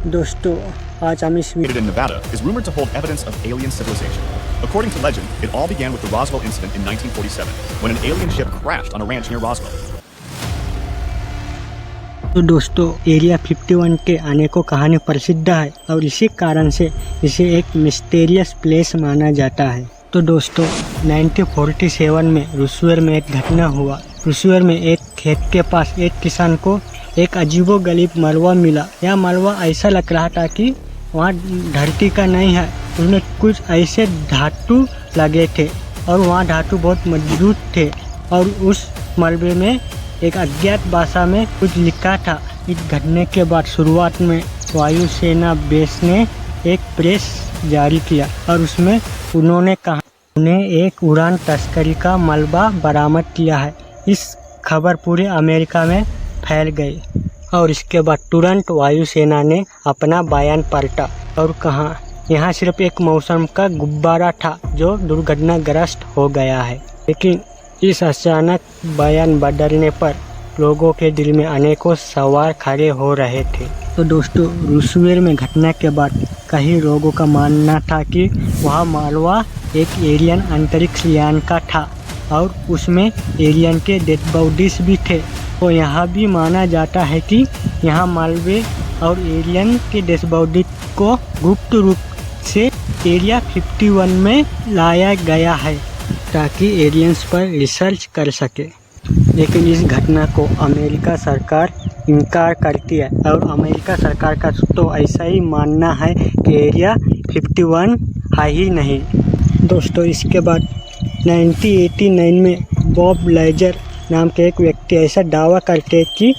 दोस्तों आज हम इस Located in Nevada is rumored to hold evidence of alien civilization. According to legend, it all began with the Roswell incident in 1947, when an alien ship crashed on a ranch near Roswell. तो दोस्तों area 51 के आने को कहानी प्रसिद्ध है और इसी कारण से इसे एक मिस्टीरियस प्लेस माना जाता है। तो दोस्तों 1947 में रूसवेल में एक घटना हुआ। रूसवेल में एक खेत के पास एक किसान को एक अजीबोगरीब मलबा मिला। यह मलबा ऐसा लग रहा था कि वहाँ धरती का नहीं है, उसमें कुछ ऐसे धातु लगे थे और वहाँ धातु बहुत मजबूत थे और उस मलबे में एक अज्ञात भाषा में कुछ लिखा था। इस घटने के बाद शुरुआत में वायुसेना बेस ने एक प्रेस जारी किया और उसमें उन्होंने कहा उन्हें एक उड़ान तस्करी का मलबा बरामद किया है। इस खबर पूरे अमेरिका में फैल गई और इसके बाद तुरंत वायुसेना ने अपना बयान पलटा और कहा यहाँ सिर्फ एक मौसम का गुब्बारा था जो दुर्घटनाग्रस्त हो गया है। लेकिन इस अचानक बयान बदलने पर लोगों के दिल में अनेकों सवाल खड़े हो रहे थे। तो दोस्तों रूसवेल में घटना के बाद कई लोगों का मानना था कि वह मलबा एक एलियन अंतरिक्ष यान का था और उसमें एलियन के डेड बॉडीज भी थे। तो यहाँ भी माना जाता है कि यहाँ मलबे और एलियन के डेड बॉडी को गुप्त रूप से एरिया 51 में लाया गया है ताकि एलियंस पर रिसर्च कर सके। लेकिन इस घटना को अमेरिका सरकार इनकार करती है और अमेरिका सरकार का तो ऐसा ही मानना है कि एरिया 51 है ही नहीं। दोस्तों इसके बाद 1989 में बॉब लेजर नाम के एक व्यक्ति ऐसा दावा करते कि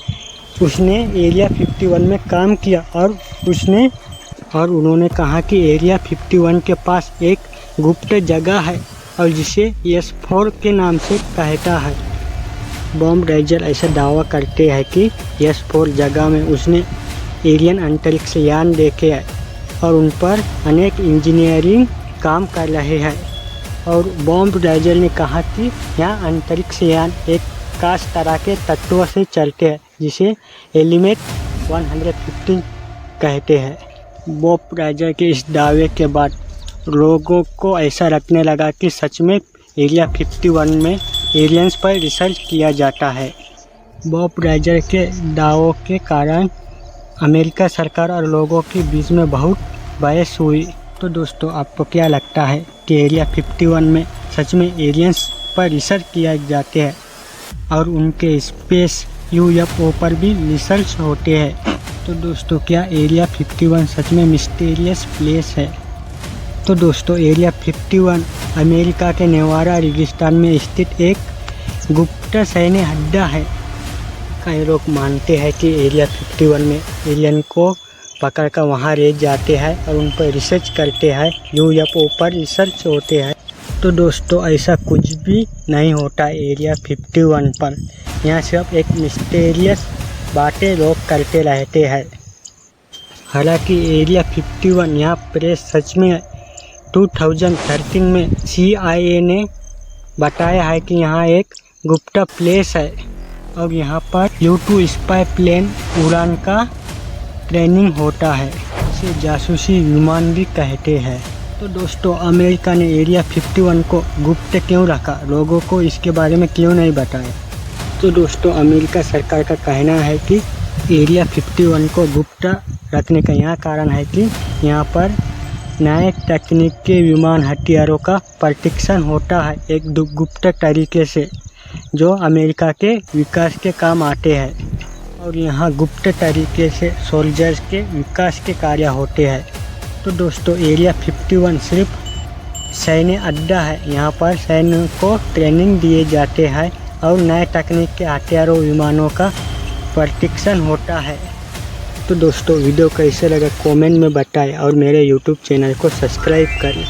उसने एरिया 51 में काम किया और उन्होंने कहा कि एरिया 51 के पास एक गुप्त जगह है और जिसे S4 के नाम से कहता है। बॉब लेजर ऐसा दावा करते हैं कि S4 जगह में उसने एलियन अंतरिक्ष यान देखे हैं और उन पर अनेक इंजीनियरिंग काम कर रहे हैं। और बॉब लेजर ने कहा कि यहाँ अंतरिक्ष यान एक खास तरह के तत्व से चलते हैं जिसे एलिमेंट 115 कहते हैं। बॉब लेजर के इस दावे के बाद लोगों को ऐसा लगने लगा कि सच में एरिया 51 में एलियंस पर रिसर्च किया जाता है। बॉब लेजर के दावों के कारण अमेरिका सरकार और लोगों के बीच में बहुत बहस हुई। तो दोस्तों आपको क्या लगता है कि एरिया 51 में सच में एलियंस पर रिसर्च किया जाते हैं और उनके स्पेस UFO पर भी रिसर्च होते हैं? तो दोस्तों क्या एरिया 51 सच में मिस्टीरियस प्लेस है? तो दोस्तों एरिया 51 अमेरिका के नेवाडा रेगिस्तान में स्थित एक गुप्त सैन्य अड्डा है। कई लोग मानते हैं कि एरिया 51 में एलियन को पकड़ कर वहाँ ले जाते हैं और उन पर रिसर्च करते हैं, UFO पर रिसर्च होते हैं। तो दोस्तों ऐसा कुछ भी नहीं होता एरिया 51 पर। यहाँ सिर्फ एक मिस्टीरियस बातें लोग करते रहते हैं। हालांकि एरिया 51 यहाँ प्रेस सच में 2013 में CIA ने बताया है कि यहाँ एक गुप्त प्लेस है और यहाँ पर U-2 स्पाई प्लेन उड़ान का ट्रेनिंग होता है। इसे जासूसी विमान भी कहते हैं। तो दोस्तों अमेरिका ने एरिया 51 को गुप्त क्यों रखा, लोगों को इसके बारे में क्यों नहीं बताया? तो दोस्तों अमेरिका सरकार का कहना है कि एरिया 51 को गुप्त रखने का यह कारण है कि यहाँ पर नए तकनीक के विमान हथियारों का परीक्षण होता है एक गुप्त तरीके से जो अमेरिका के विकास के काम आते हैं और यहाँ गुप्त तरीके से सोल्जर्स के विकास के कार्य होते हैं। तो दोस्तों एरिया 51 सिर्फ सैन्य अड्डा है। यहाँ पर सैन्य को ट्रेनिंग दिए जाते हैं और नए तकनीक के हथियारों विमानों का परीक्षण होता है। तो दोस्तों वीडियो कैसे लगा कमेंट में बताएं और मेरे YouTube चैनल को सब्सक्राइब करें।